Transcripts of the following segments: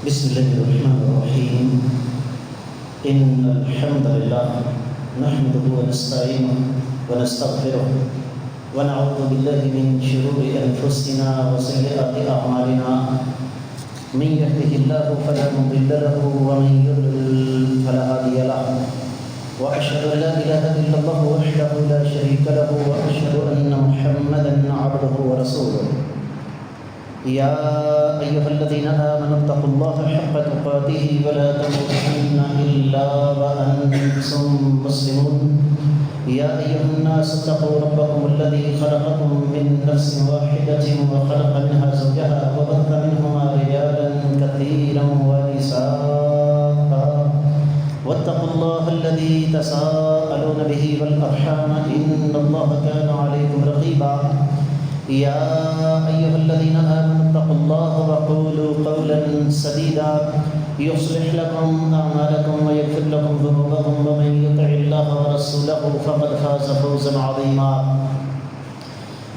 بسم الله الرحمن الرحيم. إن الحمد لله نحمده ونستعينه ونستغفره ونعوذ بالله من شرور أنفسنا وسيئات أعمالنا. من يهده الله فلا مضل له ومن يضلل فلا هادي له. وأشهد أن لا إله إلا الله وحده لا شريك له وأشهد أن محمدا عبده ورسوله. يا أيها الذين آمنوا اتقوا الله حق تقاته ولا تموتن إلا وأنتم مسلمون. يا أيها الناس اتقوا ربكم الذي خلقكم من نفس واحدة وخلق منها زوجها وبث منهما رجالا كثيرا ونساء. واتقوا الله الذي تساءلون به والأرحام إن الله كان عليكم رقيبا. يا أيها الذين آمنوا اتقوا الله وقولوا قولا سديدا يصلح لكم أعمالكم ويغفر لكم ذنوبكم ومن يطع الله ورسوله فقد فاز فوزا عظيما.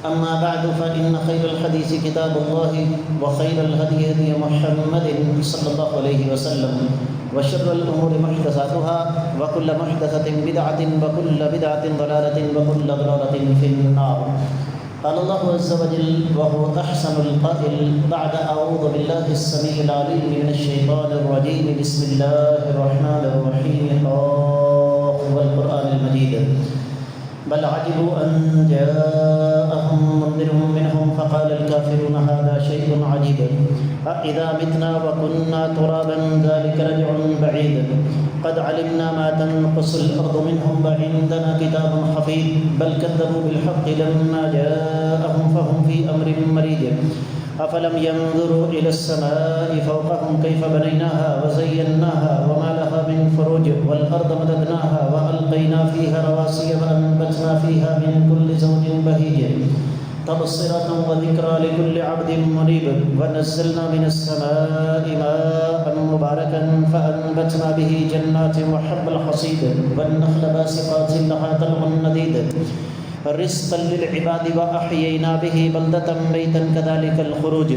أما بعد فإن خير الحديث كتاب الله وخير الهدي هدي محمد صلى الله عليه وسلم وشر الأمور محدثاتها وكل محدثة بدعة وكل بدعة ضلالة وكل ضلالة في النار. قال الله عز وجل وهو أحسن القائل بعد أعوذ بالله السميع العليم من الشيطان الرجيم. بسم الله الرحمن الرحيم. قاف والقرآن المجيد. بل عجبوا أن جاءهم منذر منهم فقال الكافرون هذا شيء عجيب أإذا متنا وكنا ترابا ذلك رجع بعيد قد علمنا ما تنقص الأرض منهم وعندنا كتاب حفيظ بل كذبوا بالحق لما جاءهم فهم في أمر مريج أفلم ينظروا إلى السماء فوقهم كيف بنيناها وزيناها وما لها من فروج والأرض مددناها وألقينا فيها رواسي وأنبتنا فيها من كل زوج بهيج تبصرة وذكرى لكل عبد منيب ونزلنا من السماء ماء مباركا فأنبتنا به جنات وحب الحصيد والنخل باسقات لها طلع نضيد رزقا للعباد وأحيينا به بلدة ميتا كذلك الخروج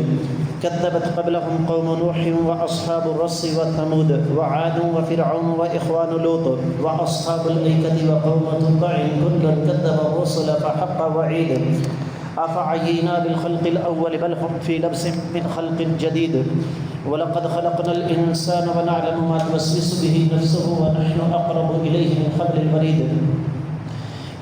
كذبت قبلهم قوم نوح وأصحاب الرس وثمود وعاد وفرعون وإخوان لوط وأصحاب الأيكة وقوم تبع كل كذب الرسل فحق وعيد أفعينا بالخلق الأول بل هم في لبس من خلق جديد ولقد خلقنا الإنسان ونعلم ما توسوس به نفسه ونحن أقرب إليه من حبل الوريد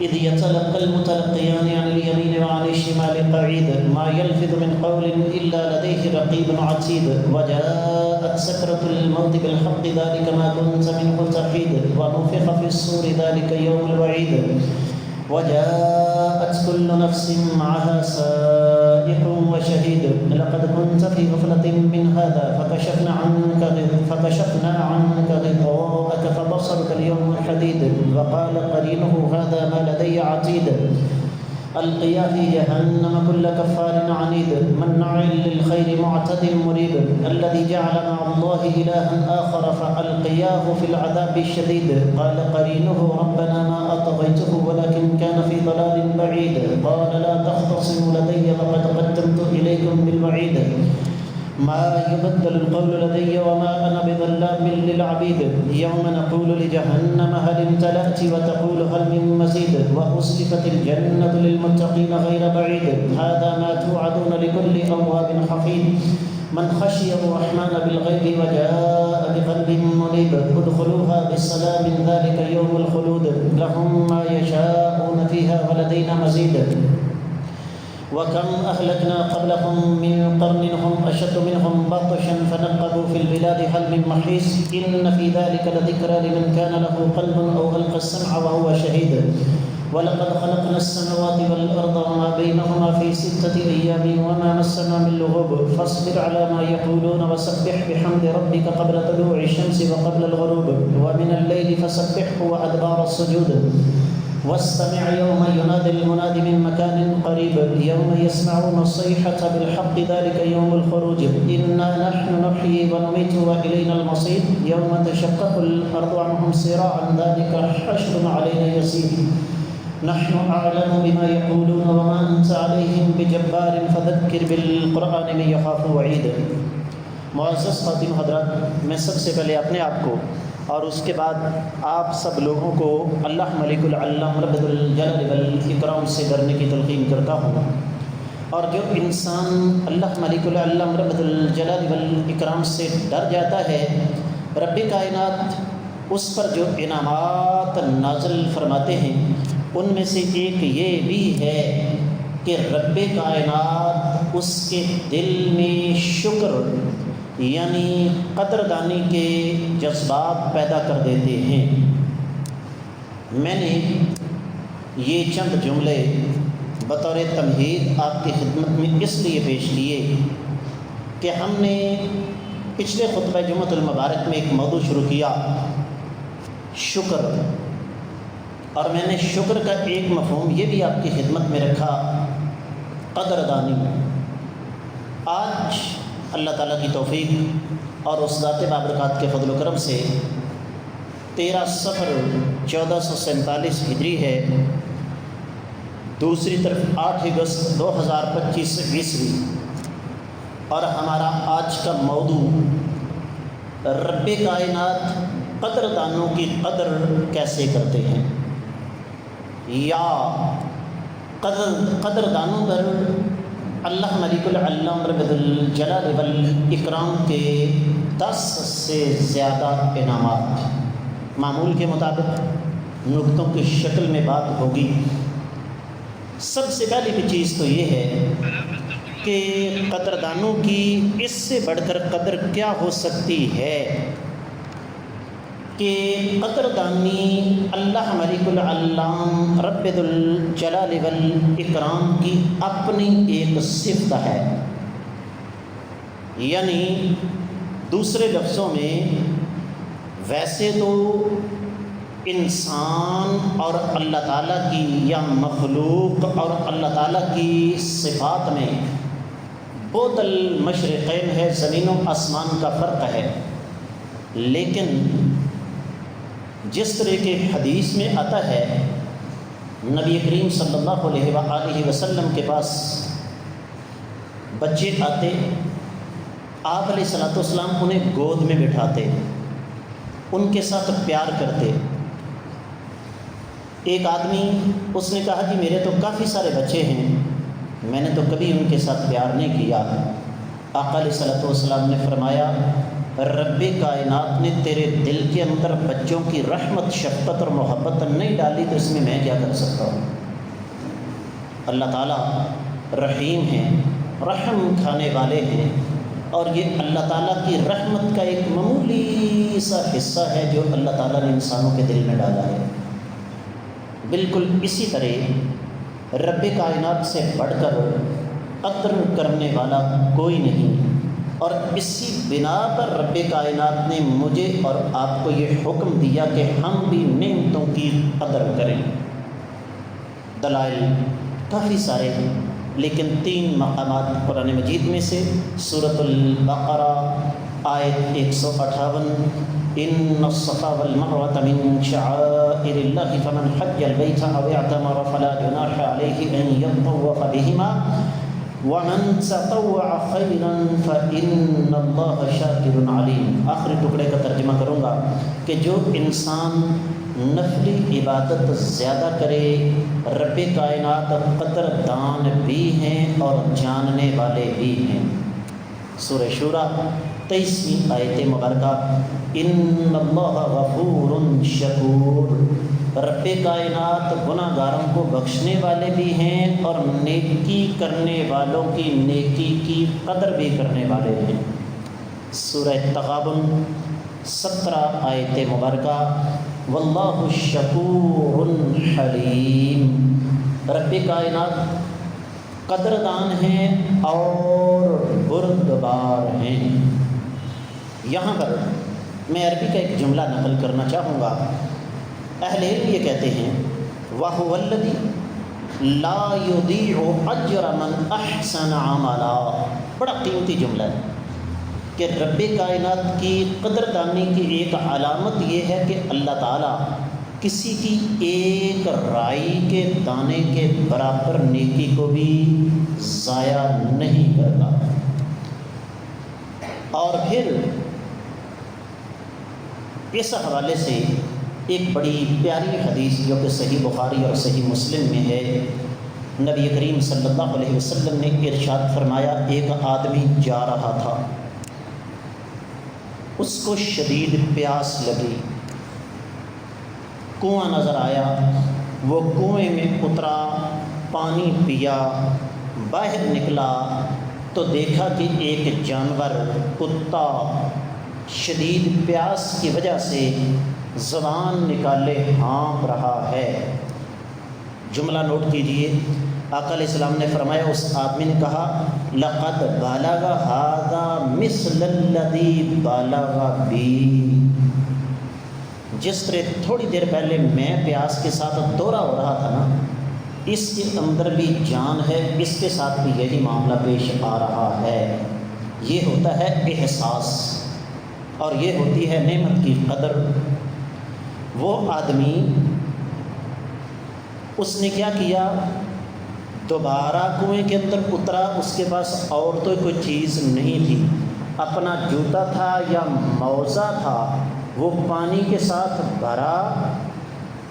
إذ يتلقى المتلقيان عن اليمين وعن الشمال قعيد ما يلفظ من قول إلا لديه رقيب عتيد وجاءت سكرة الموت بالحق ذلك ما كنت منه تحيد ونفخ في الصور ذلك يوم الوعيد وجاءت كل نفس معها سائق وشهيد لقد كنت في غفلة من هذا فكشفنا عنك غطاءك فبصرك اليوم حديد وقال قرينه هذا ما لدي عتيد ألقيا في جهنم كل كفار عنيد مناع للخير معتد مريب الذي جعل مع الله إلها آخر فألقياه في العذاب الشديد قال قرينه ربنا ما أطغيته ولكن كان في ضلال بعيد قال لا تختصموا لدي وقد قدمت إليكم بالوعيد ما يبدل القول لدي وما أنا بظلام للعبيد يوم نقول لجهنم هل امتلأت وتقول هل من مزيد وأزلفت الجنة للمتقين غير بعيد هذا ما توعدون لكل أواب حفيظ من خشي الرحمن بالغيب وجاء بقلب منيب ادخلوها بسلام ذلك يوم الخلود لهم ما يشاءون فيها ولدينا مزيد وكم أهلكنا قبلهم من قرن هم أشد منهم بطشا فنقبوا في البلاد هل من محيص إن في ذلك لذكرى لمن كان له قلب أو ألقى السمع وهو شهيد ولقد خلقنا السماوات والأرض وما بينهما في 6 أيام وما مسنا من لغوب فاصبر على ما يقولون وسبح بحمد ربك قبل طلوع الشمس وقبل الغروب ومن الليل فسبحه وأدبار السجود واستمع يوم ينادي المنادي من مكان قريب يوم يسمعون الصيحة بالحق ذلك يوم الخروج إنا نحن نحيي ونميت وإلينا المصير يوم تشقق الأرض عنهم صراعا ذلك حشر علينا يسير نحن أعلم بما يقولون وما أنت عليهم بجبار فذكر بالقرآن من يخاف وعيد معزز خواتین حضرات، میں سب سے پہلے اپنے آپ کو اور اس کے بعد آپ سب لوگوں کو اللہ ملک العلم رب الجلال والاکرام سے ڈرنے کی تلقین کرتا ہوں، اور جو انسان اللہ ملک العلم رب الجلال والاکرام سے ڈر جاتا ہے، رب کائنات اس پر جو انعامات نازل فرماتے ہیں ان میں سے ایک یہ بھی ہے کہ رب کائنات اس کے دل میں شکر یعنی قدردانی کے جذبات پیدا کر دیتے ہیں۔ میں نے یہ چند جملے بطور تمہید آپ کی خدمت میں اس لیے پیش کیے کہ ہم نے پچھلے خطبہ جمعۃ المبارک میں ایک موضوع شروع کیا، شکر، اور میں نے شکر کا ایک مفہوم یہ بھی آپ کی خدمت میں رکھا، قدردانی۔ آج اللہ تعالیٰ کی توفیق اور اس ذات بابرکات کے فضل و کرم سے 13 صفر 1447 ہجری ہے، دوسری طرف 8 اگست 2025 عیسوی، اور ہمارا آج کا موضوع رب کائنات قدردانوں کی قدر کیسے کرتے ہیں، یا قدردانوں پر اللہ ملک العلم رب الجلال والاکرام کے 10 سے زیادہ انعامات۔ معمول کے مطابق نقطوں کی شکل میں بات ہوگی۔ سب سے پہلی بھی چیز تو یہ ہے کہ قدردانوں کی اس سے بڑھ کر قدر کیا ہو سکتی ہے کہ قدردانی اللہ ملک العلم رب الجلال والاکرام کی اپنی ایک صفت ہے، یعنی دوسرے لفظوں میں ویسے تو انسان اور اللہ تعالیٰ کی یا مخلوق اور اللہ تعالیٰ کی صفات میں بہت المشرقین ہے، زمین و آسمان کا فرق ہے، لیکن جس طرح کے حدیث میں آتا ہے، نبی کریم صلی اللہ علیہ وآلہ وسلم کے پاس بچے آتے، آپ علیہ الصلوۃ والسلام انہیں گود میں بٹھاتے، ان کے ساتھ پیار کرتے۔ ایک آدمی اس نے کہا کہ میرے تو کافی سارے بچے ہیں، میں نے تو کبھی ان کے ساتھ پیار نہیں کیا۔ آقا علیہ الصلوۃ والسلام نے فرمایا، رب کائنات نے تیرے دل کے اندر بچوں کی رحمت، شفقت اور محبت نہیں ڈالی تو اس میں میں کیا کر سکتا ہوں۔ اللہ تعالیٰ رحیم ہیں، رحم کھانے والے ہیں، اور یہ اللہ تعالیٰ کی رحمت کا ایک معمولی سا حصہ ہے جو اللہ تعالیٰ نے انسانوں کے دل میں ڈالا ہے۔ بالکل اسی طرح رب کائنات سے بڑھ کر قدر کرنے والا کوئی نہیں، اور اسی بنا پر رب کائنات نے مجھے اور آپ کو یہ حکم دیا کہ ہم بھی نعمتوں کی قدر کریں۔ دلائل کافی سارے ہیں، لیکن 3 مقامات قرآن مجید میں سے سورۃ البقرہ آیت 158، ان الصفا والمروة من شعائر الله فمن حج البيت او اعتمر فلا جناح عليه ان يطوف بهما ومن تطوع خيرا فإن الله شاكر عليم۔ آخری ٹکڑے کا ترجمہ کروں گا کہ جو انسان نفلی عبادت زیادہ کرے، رب کائنات قدردان بھی ہیں اور جاننے والے بھی ہیں۔ سورہ شورى 23ویں آیت مبارکہ، ان اللہ غفور شکور، رب کائنات گناہ گاروں کو بخشنے والے بھی ہیں اور نیکی کرنے والوں کی نیکی کی قدر بھی کرنے والے ہیں۔ سورہ تغابن 17 آیت مبارکہ، واللہ شکور حلیم، رب کائنات قدردان ہیں اور بردبار ہیں۔ یہاں پر میں عربی کا ایک جملہ نقل کرنا چاہوں گا۔ اہل علم یہ کہتے ہیں، وَهُوَ الَّذِي لَا يُضِيعُ أَجْرَ مَنْ أَحْسَنَ عَمَلًا، بڑا قیمتی جملہ ہے کہ رب کائنات کی قدردانی کی ایک علامت یہ ہے کہ اللہ تعالیٰ کسی کی ایک رائی کے دانے کے برابر نیکی کو بھی ضائع نہیں کرتا۔ اور پھر اس حوالے سے ایک بڑی پیاری حدیث جو کہ صحیح بخاری اور صحیح مسلم میں ہے، نبی کریم صلی اللہ علیہ وسلم نے ارشاد فرمایا، ایک آدمی جا رہا تھا، اس کو شدید پیاس لگی، کنواں نظر آیا، وہ کنویں میں اترا، پانی پیا، باہر نکلا تو دیکھا کہ ایک جانور کتا شدید پیاس کی وجہ سے زبان نکالے ہانپ رہا ہے۔ جملہ نوٹ کیجئے، آقا علیہ السلام نے فرمایا، اس آدمی نے کہا، لقد بلغ هذا مثل الذي بلغ بی، جس طرح تھوڑی دیر پہلے میں پیاس کے ساتھ دورہ ہو رہا تھا نا، اس کے اندر بھی جان ہے، اس کے ساتھ بھی یہی معاملہ پیش آ رہا ہے۔ یہ ہوتا ہے احساس، اور یہ ہوتی ہے نعمت کی قدر۔ وہ آدمی، اس نے کیا کیا، دوبارہ کنویں کے اندر اترا، اس کے پاس اور تو کوئی چیز نہیں تھی، اپنا جوتا تھا یا موزہ تھا، وہ پانی کے ساتھ بھرا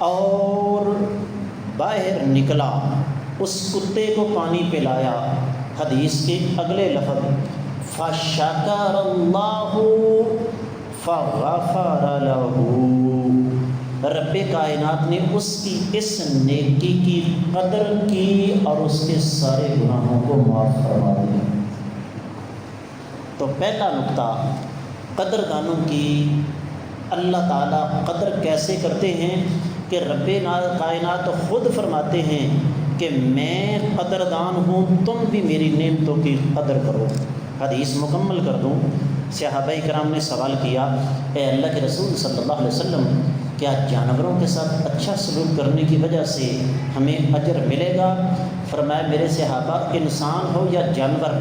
اور باہر نکلا، اس کتے کو پانی پلایا۔ حدیث کے اگلے لفظ، فَشَكَرَ اللَّهُ فَغَفَرَ لَهُ، رب کائنات نے اس کی اس نیکی کی قدر کی اور اس کے سارے گناہوں کو معاف فرما دیا۔ تو پہلا نقطہ، قدردانوں کی اللہ تعالیٰ قدر کیسے کرتے ہیں کہ رب کائنات خود فرماتے ہیں کہ میں قدردان ہوں، تم بھی میری نعمتوں کی قدر کرو۔ حدیث مکمل کر دوں، صحابہ کرام نے سوال کیا، اے اللہ کے رسول صلی اللہ علیہ وسلم، کیا جانوروں کے ساتھ اچھا سلوک کرنے کی وجہ سے ہمیں اجر ملے گا؟ فرمایا، میرے صحابہ، انسان ہو یا جانور،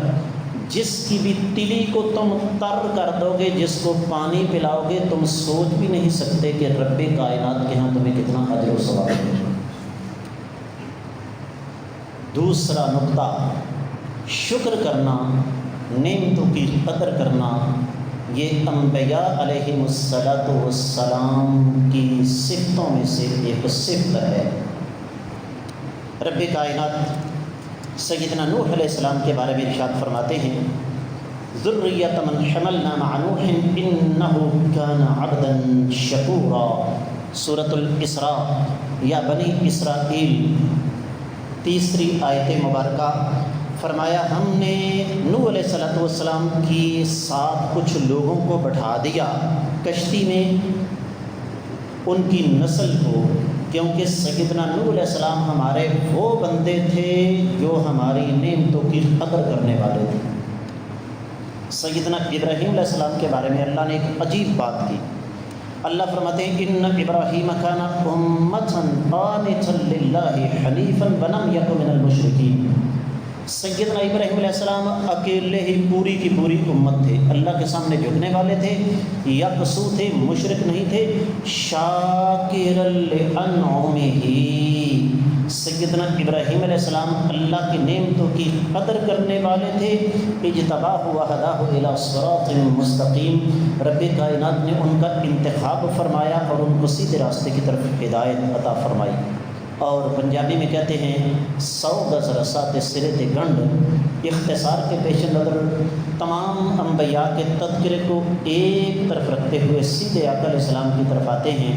جس کی بھی تلی کو تم تر کر دو گے، جس کو پانی پلاؤ گے، تم سوچ بھی نہیں سکتے کہ رب کائنات کے ہاں تمہیں کتنا اجر و ثواب ملے گا۔ دوسرا نقطہ، شکر کرنا، نعمتوں کی قدر کرنا، یہ انبیاء علیہ السلام کی صفتوں میں سے ایک صفت ہے۔ رب کائنات سیدنا نوح علیہ السلام کے بارے میں ارشاد فرماتے ہیں، ذریۃ من حملنا مع نوح انہ کان عبدا شکورا، سورۃ الاسراء یا بنی اسرائیل، تیسری آیت مبارکہ۔ فرمایا، ہم نے نوح علیہ السلام کی ساتھ کچھ لوگوں کو بٹھا دیا کشتی میں، ان کی نسل کو، کیونکہ سیدنا نوح علیہ السلام ہمارے وہ بندے تھے جو ہماری نعمتوں کی قدر کرنے والے تھے۔ سیدنا ابراہیم علیہ السلام کے بارے میں اللہ نے ایک عجیب بات کی۔ اللہ فرماتے ہیں، ان ابراہیم کان امۃ قانتا للہ حنیفا ولم یک من المشرکین، سیدنا ابراہیم علیہ السلام اکیلے ہی پوری کی پوری امت تھے، اللہ کے سامنے جھکنے والے تھے، یکسو تھے، مشرک نہیں تھے، شاکرا لانعمہ، سیدنا ابراہیم علیہ السلام اللہ کی نعمتوں کی قدر کرنے والے تھے، اجتباہ وہداہ الی صراط مستقیم، رب کائنات نے ان کا انتخاب فرمایا اور ان کو سیدھے راستے کی طرف ہدایت عطا فرمائی۔ اور پنجابی میں کہتے ہیں، 100 گز رسات سرت گنڈ، اختصار کے پیش نظر تمام انبیاء کے تذکرے کو ایک طرف رکھتے ہوئے سیدھے آقا علیہ السلام کی طرف آتے ہیں۔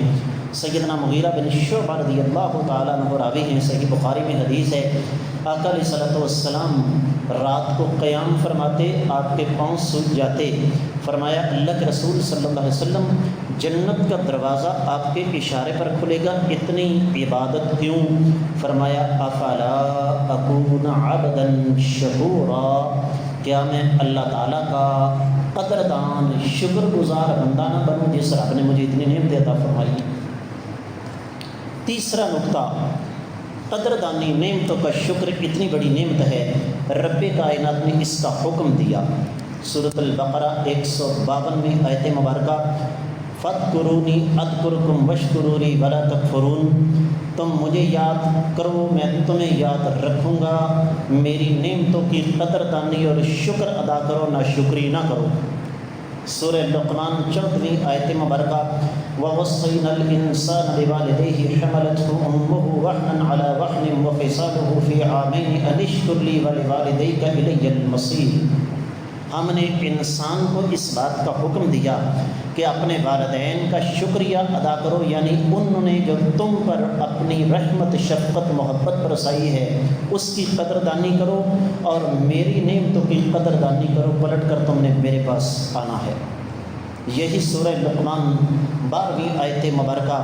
سیدنا مغیرہ بن شعبہ رضی اللہ تعالیٰ عنہ راوی ہیں، صحیح بخاری میں حدیث ہے، آقا علیہ السلام رات کو قیام فرماتے، آپ کے پاؤں سوج جاتے، فرمایا اللہ کے رسول صلی اللہ علیہ وسلم، جنت کا دروازہ آپ کے اشارے پر کھلے گا، اتنی عبادت کیوں؟ فرمایا افلا اکون عبدا شکورا، کیا میں اللہ تعالیٰ کا قدردان شکر گزار بندہ نہ بنوں جس رب نے مجھے اتنی نعمت عطا فرمائی۔ تیسرا نقطہ، قدردانی، نعمتوں کا شکر اتنی بڑی نعمت ہے، رب کائنات نے اس کا حکم دیا۔ سورۃ البقرہ 152 میں آیت مبارکہ، فاذکرونی اذکرکم واشکروا لی ولا تکفرون، تم مجھے یاد کرو میں تمہیں یاد رکھوں گا، میری نعمتوں کی قدردانی اور شکر ادا کرو، نہ شکری نہ کرو۔ سورہ لقمان 14ویں آیت مبارکہ وَوَصَّيْنَا الْإِنسَانَ بِوَالِدَيْهِ حَمَلَتْهُ أُمُّهُ وَهْنًا عَلَى وَهْنٍ وَفِصَالُهُ فِي عَامَيْنِ أَنِ اشْكُرْ لِي وَلِوَالِدَيْكَ إِلَيَّ الْمَصِيرُ۔ ہم نے انسان کو اس بات کا حکم دیا کہ اپنے والدین کا شکریہ ادا کرو، یعنی انہوں نے جو تم پر اپنی رحمت، شفقت، محبت برسائی ہے اس کی قدردانی کرو، اور میری نعمتوں کی قدردانی کرو، پلٹ کر تم نے میرے پاس آنا ہے۔ یہی سورہ لقمان 12ویں آیت مبارکہ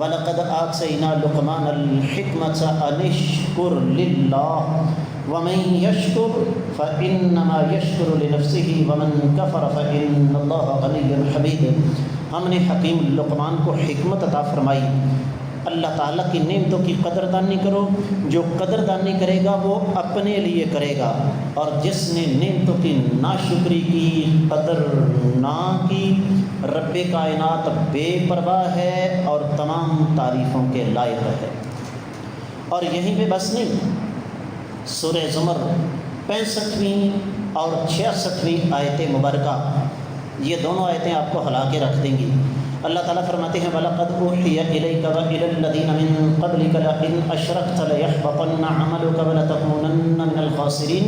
وَلَقَدْ آتَيْنَا لُقْمَانَ الْحِكْمَةَ أَنِ اشْكُرْ لِلَّهِ وَمَن يَشْكُرْ فَإِنَّمَا يَشْكُرُ لِنَفْسِهِ وَمَن كَفَرَ فَإِنَّ اللَّهَ غَنِيٌّ حَمِيدٌ۔ ہم نے حکیم لقمان کو حکمت عطا فرمائی، اللہ تعالیٰ کی نعمتوں کی قدردانی کرو، جو قدردانی کرے گا وہ اپنے لیے کرے گا، اور جس نے نعمتوں کی ناشکری کی، قدر نہ کی، رب کائنات بے پرواہ ہے اور تمام تعریفوں کے لائق ہے۔ اور یہیں پہ بس نہیں، سورہ زمر 65ویں اور 66ویں آیت مبارکہ، یہ دونوں آیتیں آپ کو ہلا کے رکھ دیں گی۔ اللہ تعالیٰ فرماتے ہیں وَلَقَدْ أُوحِيَ إِلَيْكَ وَإِلَى الَّذِينَ مِن قَبْلِكَ لَئِنْ أَشْرَكْتَ لَيَحْبَطَنَّ عَمَلُكَ وَلَتَكُونَنَّ مِنَ الْخَاسِرِينَ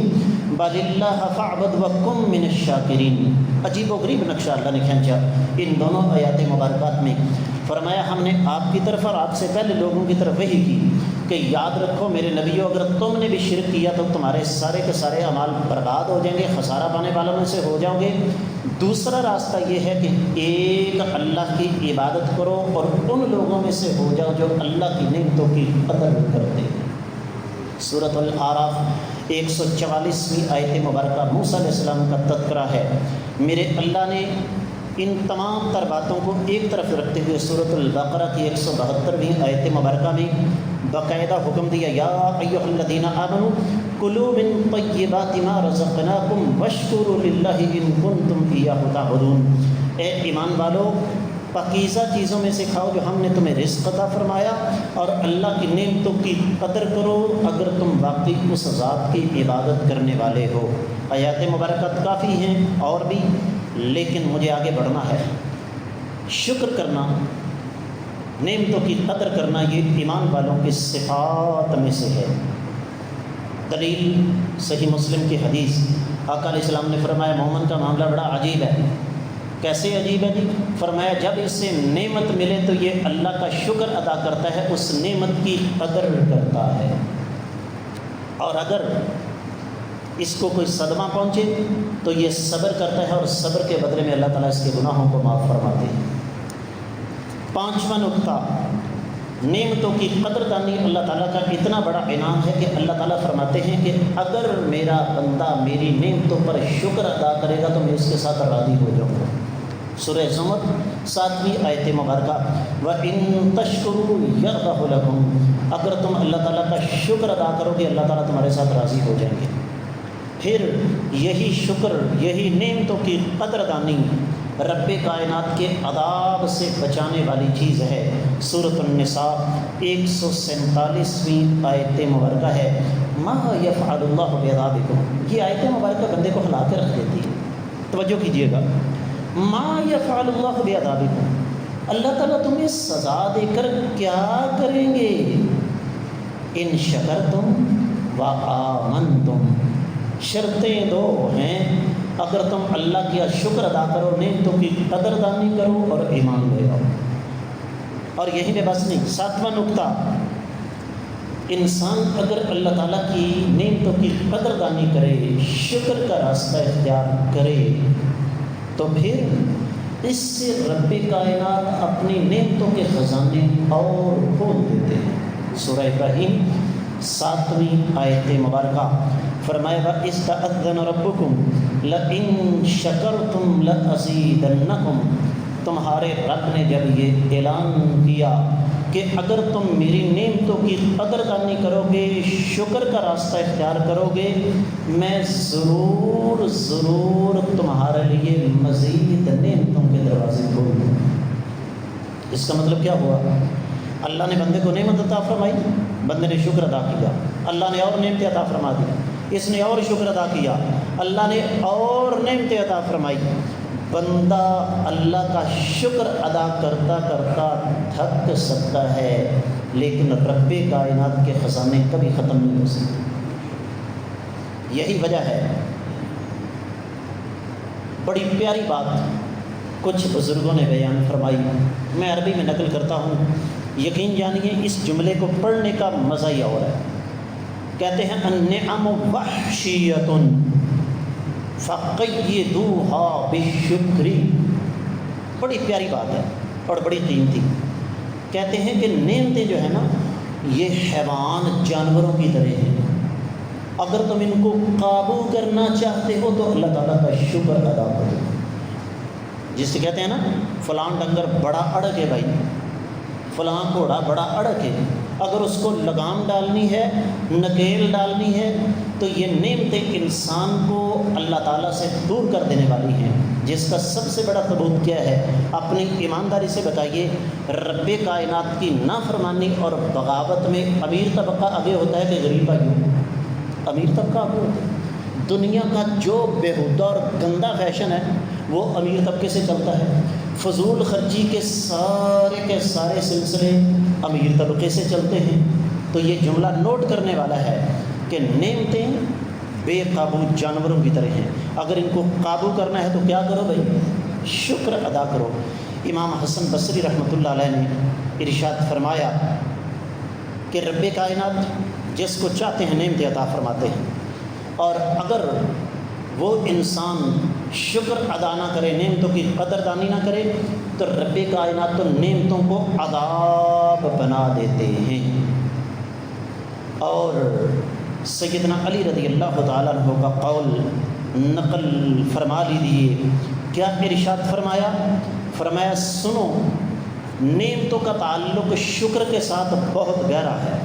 بَلِ اللَّهَ فَاعْبُدْ وَكُن مِّنَ الشَّاكِرِينَ۔ عجیب و غریب نقشہ اللہ نے کھینچا ان دونوں آیات مبارکات میں۔ فرمایا ہم نے آپ کی طرف اور آپ سے پہلے لوگوں کی طرف وحی کی کہ یاد رکھو میرے نبیوں، اگر تم نے بھی شرک کیا تو تمہارے سارے کے سارے اعمال برباد ہو جائیں گے، خسارہ پانے والوں میں سے ہو جاؤ گے۔ دوسرا راستہ یہ ہے کہ ایک اللہ کی عبادت کرو اور ان لوگوں میں سے ہو جاؤ جو اللہ کی نعمتوں کی قدر کرتے ہیں۔ سورۃ الاعراف 144ویں آیت مبارکہ موسیٰ علیہ السلام کا تذکرہ ہے۔ میرے اللہ نے ان تمام تر باتوں کو ایک طرف رکھتے ہوئے سورۃ البقرہ کی 172ویں آیت مبارکہ میں باقاعدہ حکم دیا یا ایھا الذین آمنوا کلوا من طیبات ما رزقناکم واشکروا للہ ان کنتم ایاہ تعبدون۔ اے ایمان والو، پاکیزہ چیزوں میں سے کھاؤ جو ہم نے تمہیں رزق عطا فرمایا، اور اللہ کی نعمتوں کی قدر کرو اگر تم واقعی اس ذات کی عبادت کرنے والے ہو۔ آیات مبارکات کافی ہیں اور بھی، لیکن مجھے آگے بڑھنا ہے۔ شکر کرنا، نعمتوں کی قدر کرنا، یہ ایمان والوں کی صفات میں سے ہے۔ دلیل صحیح مسلم کی حدیث، آقا علیہ السلام نے فرمایا مومن کا معاملہ بڑا عجیب ہے۔ کیسے عجیب ہے جی؟ فرمایا جب اس سے نعمت ملے تو یہ اللہ کا شکر ادا کرتا ہے، اس نعمت کی قدر کرتا ہے، اور اگر اس کو کوئی صدمہ پہنچے تو یہ صبر کرتا ہے، اور صبر کے بدلے میں اللہ تعالیٰ اس کے گناہوں کو معاف فرماتے ہیں۔ پانچواں نقطہ، نعمتوں کی قدردانی اللہ تعالیٰ کا اتنا بڑا انعام ہے کہ اللہ تعالیٰ فرماتے ہیں کہ اگر میرا بندہ میری نعمتوں پر شکر ادا کرے گا تو میں اس کے ساتھ راضی ہو جاؤں گا۔ سورہ زمر 7ویں آیت مبارکہ وَإِن تَشْكُرُوا يَرْضَهُ لَكُمْ، اگر تم اللہ تعالیٰ کا شکر ادا کرو گے اللہ تعالیٰ تمہارے ساتھ راضی ہو جائیں گے۔ پھر یہی شکر، یہی نعمتوں کی قدردانی رب کائنات کے عذاب سے بچانے والی چیز ہے۔ سورۃ النساء 147ویں آیت مبارکہ ہے ما یفعل اللہ بعذابکم۔ یہ آیت مبارکہ بندے کو ہلا کے رکھ دیتی ہے، توجہ کیجیے گا۔ ما یفعل اللہ بعذابکم، اللہ تعالیٰ تمہیں سزا دے کر کیا کریں گے؟ ان شکرتم وآمنتم، شرطیں دو ہیں، اگر تم اللہ کا شکر ادا کرو، نعمتوں کی قدردانی کرو اور ایمان لے آؤ۔ اور یہیں پہ بس نہیں، ساتواں نقطہ، انسان اگر اللہ تعالیٰ کی نعمتوں کی قدردانی کرے، شکر کا راستہ اختیار کرے، تو پھر اس سے رب کائنات اپنی نعمتوں کے خزانے اور کھول دیتے ہیں۔ سورہ ابراہیم 7ویں آیت مبارکہ فرمایا وَإِذْ رَبُّكُمْ لَئِن شَكَرْتُمْ لَأَزِيدَنَّكُمْ، تمہارے رب نے جب یہ اعلان کیا کہ اگر تم میری نعمتوں کی قدردانی کرو گے، شکر کا راستہ اختیار کرو گے، میں ضرور ضرور تمہارے لیے مزید نعمتوں کے دروازے کھول دوں۔ اس کا مطلب کیا ہوا؟ اللہ نے بندے کو نعمت عطا فرمائی، بندے نے شکر ادا کیا، اللہ نے اور نعمتیں عطا فرما دی، اس نے اور شکر ادا کیا، اللہ نے اور نعمتیں عطا فرمائی، بندہ اللہ کا شکر ادا کرتا کرتا تھک سکتا ہے، لیکن رب کائنات کے خزانے کبھی ختم نہیں ہو سکتے۔ یہی وجہ ہے، بڑی پیاری بات کچھ بزرگوں نے بیان فرمائی، میں عربی میں نقل کرتا ہوں، یقین جانیے اس جملے کو پڑھنے کا مزہ ہی اور ہے۔ کہتے ہیں النعم وحشیۃ فقیدوها بالشکر، بڑی پیاری بات ہے اور بڑی قیمتی۔ کہتے ہیں کہ نعمتیں جو ہے نا یہ حیوان جانوروں کی طرح ہیں، اگر تم ان کو قابو کرنا چاہتے ہو تو اللہ تعالیٰ کا شکر ادا کرو۔ جس سے کہتے ہیں نا فلاں ڈنگر بڑا اڑک ہے بھائی، فلاں گھوڑا بڑا اڑک ہے، اگر اس کو لگام ڈالنی ہے، نکیل ڈالنی ہے، تو یہ نعمتیں انسان کو اللہ تعالیٰ سے دور کر دینے والی ہیں۔ جس کا سب سے بڑا ثبوت کیا ہے؟ اپنی ایمانداری سے بتائیے، رب کائنات کی نافرمانی اور بغاوت میں امیر طبقہ آگے ہوتا ہے کہ غریب آگے؟ امیر طبقہ آگے ہوتا ہے۔ دنیا کا جو بیہودہ اور گندا فیشن ہے وہ امیر طبقے سے چلتا ہے، فضول خرچی کے سارے سلسلے امیر طبقے سے چلتے ہیں۔ تو یہ جملہ نوٹ کرنے والا ہے کہ نعمتیں بے قابو جانوروں کی طرح ہیں، اگر ان کو قابو کرنا ہے تو کیا کرو بھائی؟ شکر ادا کرو۔ امام حسن بصری رحمۃ اللہ علیہ نے ارشاد فرمایا کہ رب کائنات جس کو چاہتے ہیں نعمتیں عطا فرماتے ہیں، اور اگر وہ انسان شکر ادا نہ کرے، نعمتوں کی قدردانی نہ کرے، تو رب کائنات تو نعمتوں کو عذاب بنا دیتے ہیں۔ اور سیدنا علی رضی اللہ تعالیٰ عنہ کا قول نقل فرما لیجیے، کیا ارشاد فرمایا؟ فرمایا سنو، نعمتوں کا تعلق شکر کے ساتھ بہت گہرا ہے،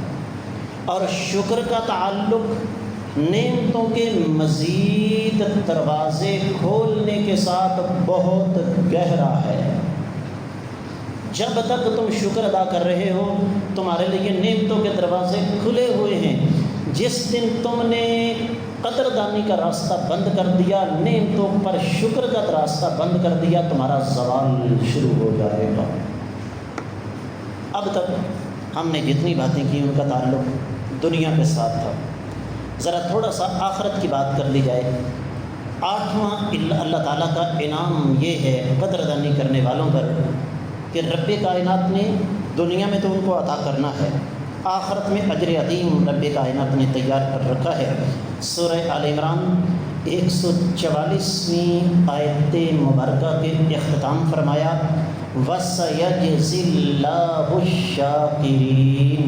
اور شکر کا تعلق نعمتوں کے مزید دروازے کھولنے کے ساتھ بہت گہرا ہے۔ جب تک تم شکر ادا کر رہے ہو تمہارے لیے نعمتوں کے دروازے کھلے ہوئے ہیں، جس دن تم نے قدردانی کا راستہ بند کر دیا، نعمتوں پر شکر کا راستہ بند کر دیا، تمہارا زوال شروع ہو جائے گا۔ اب تک ہم نے جتنی باتیں کی ان کا تعلق دنیا کے ساتھ تھا، ذرا تھوڑا سا آخرت کی بات کر لی جائے۔ 8واں اللہ تعالیٰ کا انعام یہ ہے قدردانی کرنے والوں پر کہ رب کائنات نے دنیا میں تو ان کو عطا کرنا ہے، آخرت میں اجر عظیم رب کائنات نے تیار کر رکھا ہے۔ سورہ آل عمران 144ویں آیت مبارکہ کے اختتام فرمایا وَسَيَجْزِي اللَّهُ الشَّاكِرِينَ،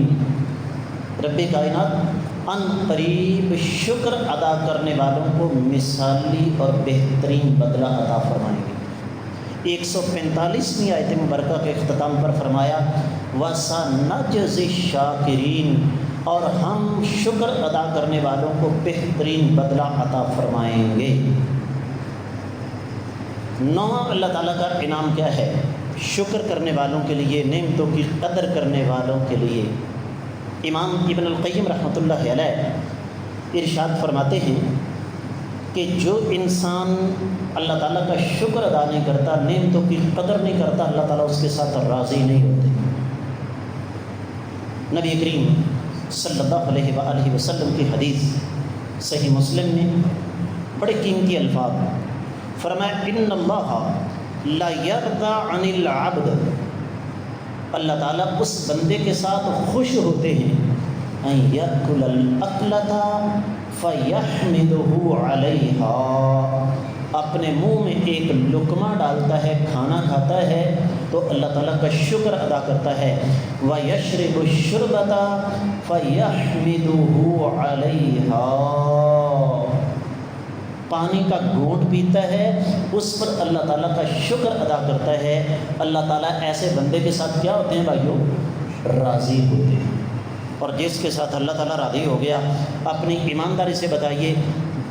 رب کائنات ان قریب شکر ادا کرنے والوں کو مثالی اور بہترین بدلہ عطا فرمائیں گے۔ 145ویں آیت مبارکہ کے اختتام پر فرمایا وَسَنَجْزِي الشَّاكِرِينَ، اور ہم شکر ادا کرنے والوں کو بہترین بدلہ عطا فرمائیں گے۔ 9واں اللہ تعالیٰ کا انعام کیا ہے؟ شکر کرنے والوں کے لیے، نعمتوں کی قدر کرنے والوں کے لیے۔ امام ابن القیم رحمۃ اللہ علیہ ارشاد فرماتے ہیں کہ جو انسان اللہ تعالیٰ کا شکر ادا نہیں کرتا، نعمتوں کی قدر نہیں کرتا، اللہ تعالیٰ اس کے ساتھ راضی نہیں ہوتے۔ نبی کریم صلی اللہ علیہ وآلہ وسلم کی حدیث صحیح مسلم میں بڑے قیمتی الفاظ فرمایا ان اللہ لا یرضی عن العبد، اللہ تعالیٰ اس بندے کے ساتھ خوش ہوتے ہیں ان یأکل الاکلۃ فیحمدہ علیہا، اپنے منہ میں ایک لقمہ ڈالتا ہے، کھانا کھاتا ہے تو اللہ تعالیٰ کا شکر ادا کرتا ہے، وَيَشْرِبُ الشُّرْبَةَ فَيَحْمِدُهُ عَلَيْهَا، پانی کا گھونٹ پیتا ہے اس پر اللہ تعالیٰ کا شکر ادا کرتا ہے۔ اللہ تعالیٰ ایسے بندے کے ساتھ کیا ہوتے ہیں بھائیو؟ راضی ہوتے ہیں۔ اور جس کے ساتھ اللہ تعالیٰ راضی ہو گیا، اپنی ایمانداری سے بتائیے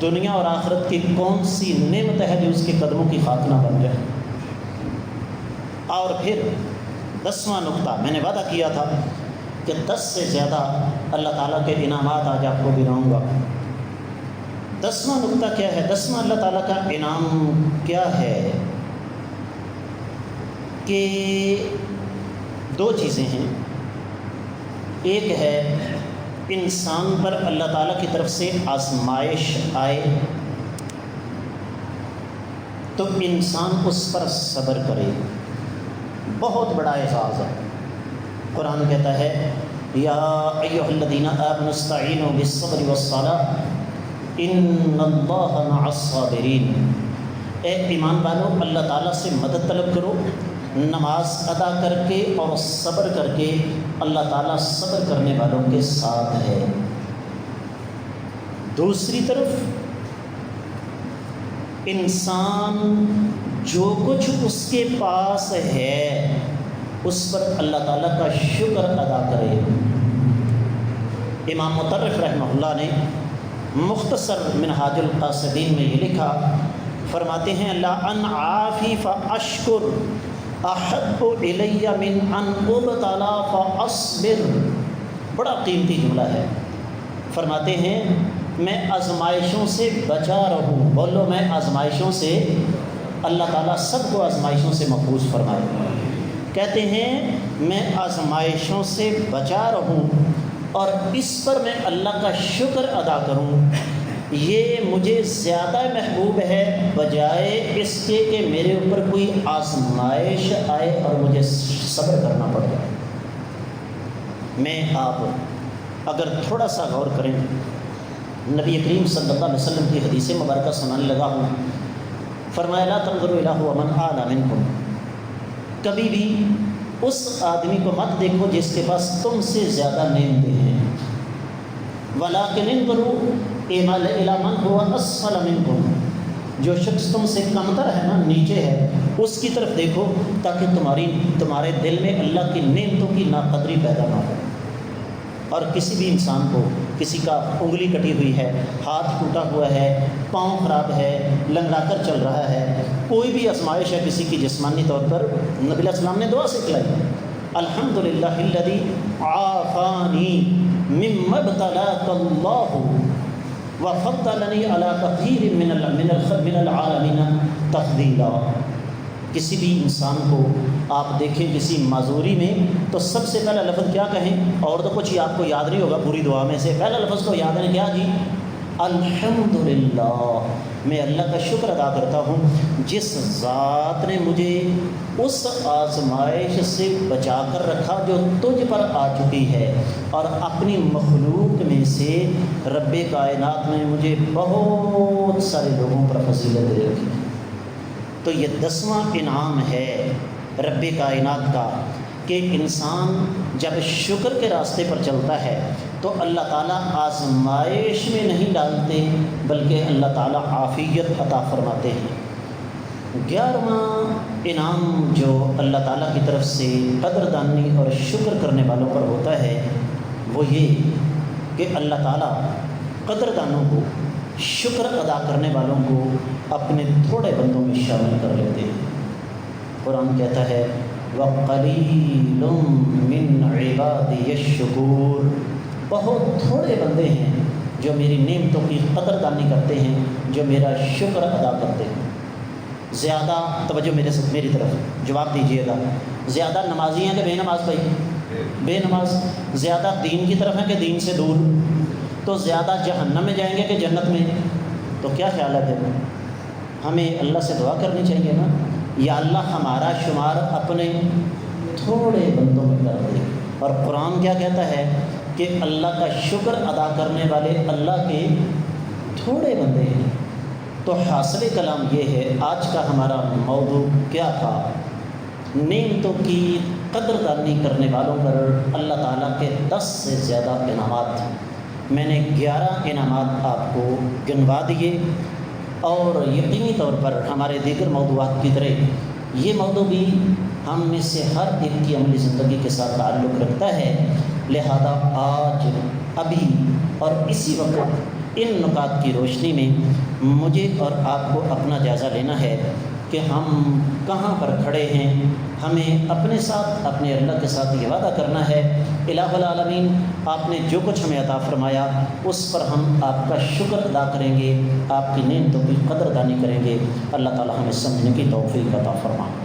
دنیا اور آخرت کی کون سی نعمت ہے جو اس کے قدموں کی خاک نہ بن جائے؟ اور پھر 10واں نقطہ میں نے وعدہ کیا تھا کہ 10 سے زیادہ اللہ تعالیٰ کے انعامات آج آپ کو گناؤں گا۔ 10واں نقطہ کیا ہے؟ 10واں اللہ تعالیٰ کا انعام کیا ہے؟ کہ دو چیزیں ہیں. ایک ہے انسان پر اللہ تعالیٰ کی طرف سے آزمائش آئے تو انسان اس پر صبر کرے. بہت بڑا اعزاز ہے. قرآن کہتا ہے یا ایھا الذین آمنوا استعینوا بالصبر والصلاۃ ان اللہ مع الصابرین. اے ایمان والو اللہ تعالیٰ سے مدد طلب کرو نماز ادا کر کے اور صبر کر کے. اللہ تعالیٰ صبر کرنے والوں کے ساتھ ہے. دوسری طرف انسان جو کچھ اس کے پاس ہے اس پر اللہ تعالیٰ کا شکر ادا کرے. امام مطرف رحمہ اللہ نے مختصر منہاج القاصدین میں یہ لکھا، فرماتے ہیں لا ان عافی فاشکر احب الی من ان ابتلا فاصبر. بڑا قیمتی جملہ ہے. فرماتے ہیں میں آزمائشوں سے بچا رہوں. بولو میں آزمائشوں سے. اللہ تعالیٰ سب کو آزمائشوں سے محفوظ فرمائے. کہتے ہیں میں آزمائشوں سے بچا رہوں اور اس پر میں اللہ کا شکر ادا کروں. یہ مجھے زیادہ محبوب ہے بجائے اس کے کہ میرے اوپر کوئی آزمائش آئے اور مجھے صبر کرنا پڑ جائے. میں آپ اگر تھوڑا سا غور کریں، نبی کریم صلی اللہ علیہ وسلم کی حدیث مبارکہ سنانے لگا ہوں. فرمایا لا تنظروا الی من اعلی منکم. کبھی بھی اس آدمی کو مت دیکھو جس کے پاس تم سے زیادہ نعمتیں ہیں. ولکن انظروا الی من هو اسفل منکم. جو شخص تم سے کمتر ہے نا، نیچے ہے، اس کی طرف دیکھو تاکہ تمہارے دل میں اللہ کی نعمتوں کی ناقدری پیدا نہ ہو. اور کسی بھی انسان کو، کسی کا انگلی کٹی ہوئی ہے، ہاتھ ٹوٹا ہوا ہے، پاؤں خراب ہے، لنگڑا کر چل رہا ہے، کوئی بھی آزمائش ہے کسی کی جسمانی طور پر، نبی علیہ السلام نے دعا سکھلائی الحمدللہ الذی عافانی مما ابتلاک اللہ وفضلنی علی کثیر من العالمین تفضیلا. کسی بھی انسان کو آپ دیکھیں کسی معذوری میں تو سب سے پہلا لفظ کیا کہیں؟ اور تو کچھ آپ کو یاد نہیں ہوگا پوری دعا میں سے، پہلا لفظ کو یاد ہے کیا جی؟ الحمدللہ. میں اللہ کا شکر ادا کرتا ہوں جس ذات نے مجھے اس آزمائش سے بچا کر رکھا جو تجھ پر آ چکی ہے، اور اپنی مخلوق میں سے رب کائنات نے مجھے بہت سارے لوگوں پر فضیلت دے رکھی. تو یہ 10واں انعام ہے رب کائنات کا کہ انسان جب شکر کے راستے پر چلتا ہے تو اللہ تعالیٰ آزمائش میں نہیں ڈالتے بلکہ اللہ تعالیٰ عافیت عطا فرماتے ہیں. 11واں انعام جو اللہ تعالیٰ کی طرف سے قدردانی اور شکر کرنے والوں پر ہوتا ہے وہ یہ کہ اللہ تعالیٰ قدردانوں کو، شکر ادا کرنے والوں کو اپنے تھوڑے بندوں میں شامل کر لیتے ہیں. قرآن کہتا ہے وَقَلِيلٌ مِّنْ عِبَادِيَ الشُّكُورُ. بہت تھوڑے بندے ہیں جو میری نعمتوں کی قدردانی کرتے ہیں، جو میرا شکر ادا کرتے ہیں. زیادہ توجہ میری طرف جواب دیجیے گا. زیادہ نمازی ہیں کہ بے نماز بھائی؟ بے نماز. زیادہ دین کی طرف ہیں کہ دین سے دور؟ تو زیادہ جہنم میں جائیں گے کہ جنت میں؟ تو کیا خیال ہے پھر؟ ہمیں اللہ سے دعا کرنی چاہیے نا، یا اللہ ہمارا شمار اپنے تھوڑے بندوں میں کر دے. اور قرآن کیا کہتا ہے کہ اللہ کا شکر ادا کرنے والے اللہ کے تھوڑے بندے ہیں. تو حاصل کلام یہ ہے، آج کا ہمارا موضوع کیا تھا؟ نعمتوں کی قدردانی کرنے والوں پر اللہ تعالیٰ کے 10 سے زیادہ انعامات. میں نے 11 انعامات آپ کو گنوا دیے، اور یقینی طور پر ہمارے دیگر موضوعات کی طرح یہ موضوع بھی ہم میں سے ہر ایک کی عملی زندگی کے ساتھ تعلق رکھتا ہے. لہذا آج ابھی اور اسی وقت ان نکات کی روشنی میں مجھے اور آپ کو اپنا جائزہ لینا ہے کہ ہم کہاں پر کھڑے ہیں. ہمیں اپنے ساتھ، اپنے اللہ کے ساتھ یہ وعدہ کرنا ہے الہ العالمین آپ نے جو کچھ ہمیں عطا فرمایا اس پر ہم آپ کا شکر ادا کریں گے، آپ کی نعمتوں کی قدردانی کریں گے. اللہ تعالی ہمیں سمجھنے کی توفیق عطا فرمائے.